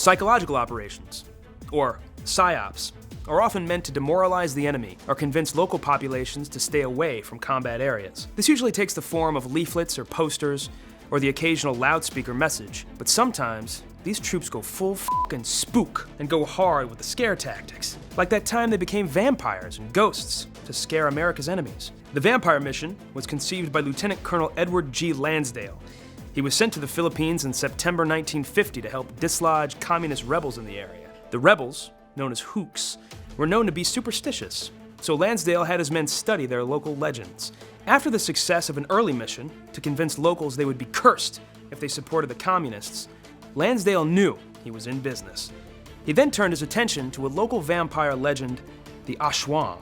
Psychological operations, or PSYOPs, are often meant to demoralize the enemy or convince local populations to stay away from combat areas. This usually takes the form of leaflets or posters, or the occasional loudspeaker message, but sometimes these troops go full fucking spook and go hard with the scare tactics. Like that time they became vampires and ghosts to scare America's enemies. The vampire mission was conceived by Lieutenant Colonel Edward G. Lansdale. He was sent to the Philippines in September 1950 to help dislodge communist rebels in the area. The rebels, known as hooks, were known to be superstitious, so Lansdale had his men study their local legends. After the success of an early mission to convince locals they would be cursed if they supported the communists, Lansdale knew he was in business. He then turned his attention to a local vampire legend, the Aswang.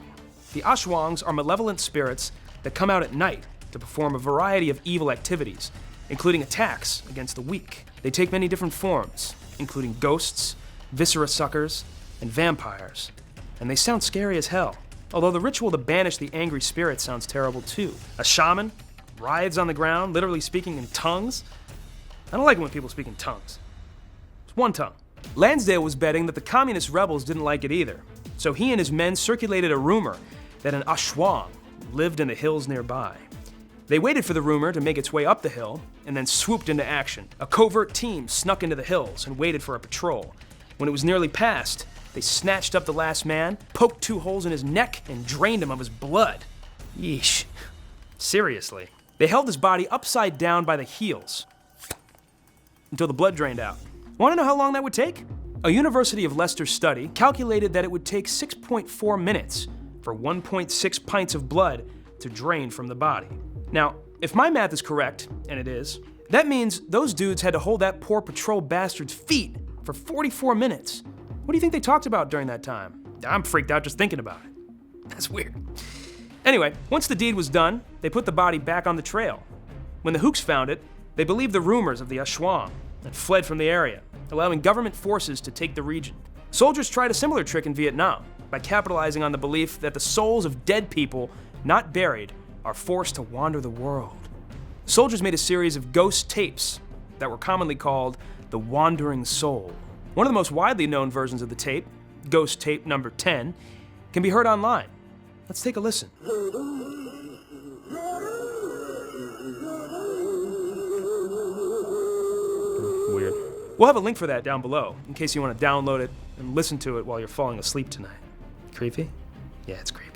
The Aswangs are malevolent spirits that come out at night to perform a variety of evil activities, including attacks against the weak. They take many different forms, including ghosts, viscera suckers, and vampires, and they sound scary as hell. Although the ritual to banish the angry spirit sounds terrible too. A shaman writhes on the ground, literally speaking in tongues. I don't like it when people speak in tongues. It's one tongue. Lansdale was betting that the communist rebels didn't like it either, so he and his men circulated a rumor that an Aswang lived in the hills nearby. They waited for the rumor to make its way up the hill and then swooped into action. A covert team snuck into the hills and waited for a patrol. When it was nearly past, they snatched up the last man, poked 2 holes in his neck, and drained him of his blood. Yeesh. Seriously. They held his body upside down by the heels until the blood drained out. Want to know how long that would take? A University of Leicester study calculated that it would take 6.4 minutes for 1.6 pints of blood to drain from the body. Now, if my math is correct, and it is, that means those dudes had to hold that poor patrol bastard's feet for 44 minutes. What do you think they talked about during that time? I'm freaked out just thinking about it. That's weird. Anyway, once the deed was done, they put the body back on the trail. When the hooks found it, they believed the rumors of the Aswang and fled from the area, allowing government forces to take the region. Soldiers tried a similar trick in Vietnam by capitalizing on the belief that the souls of dead people not buried are forced to wander the world. Soldiers made a series of ghost tapes that were commonly called the Wandering Soul. One of the most widely known versions of the tape, Ghost Tape number 10, can be heard online. Let's take a listen. Weird. We'll have a link for that down below in case you want to download it and listen to it while you're falling asleep tonight. Creepy? Yeah, it's creepy.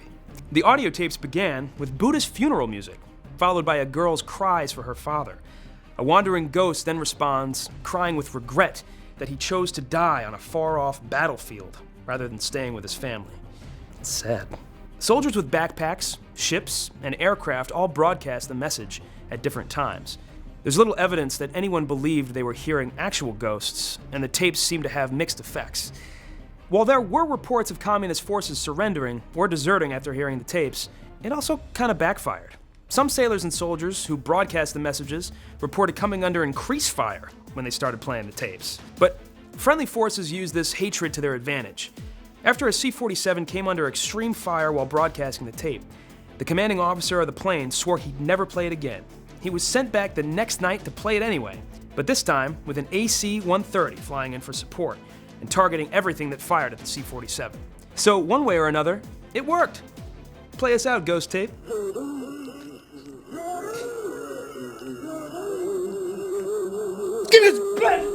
The audio tapes began with Buddhist funeral music, followed by a girl's cries for her father. A wandering ghost then responds, crying with regret that he chose to die on a far-off battlefield rather than staying with his family. It's sad. Soldiers with backpacks, ships, and aircraft all broadcast the message at different times. There's little evidence that anyone believed they were hearing actual ghosts, and the tapes seem to have mixed effects. While there were reports of communist forces surrendering or deserting after hearing the tapes, it also kind of backfired. Some sailors and soldiers who broadcast the messages reported coming under increased fire when they started playing the tapes. But friendly forces used this hatred to their advantage. After a C-47 came under extreme fire while broadcasting the tape, the commanding officer of the plane swore he'd never play it again. He was sent back the next night to play it anyway, but this time with an AC-130 flying in for support and targeting everything that fired at the C-47. So one way or another, it worked. Play us out, Ghost Tape. Get his blood!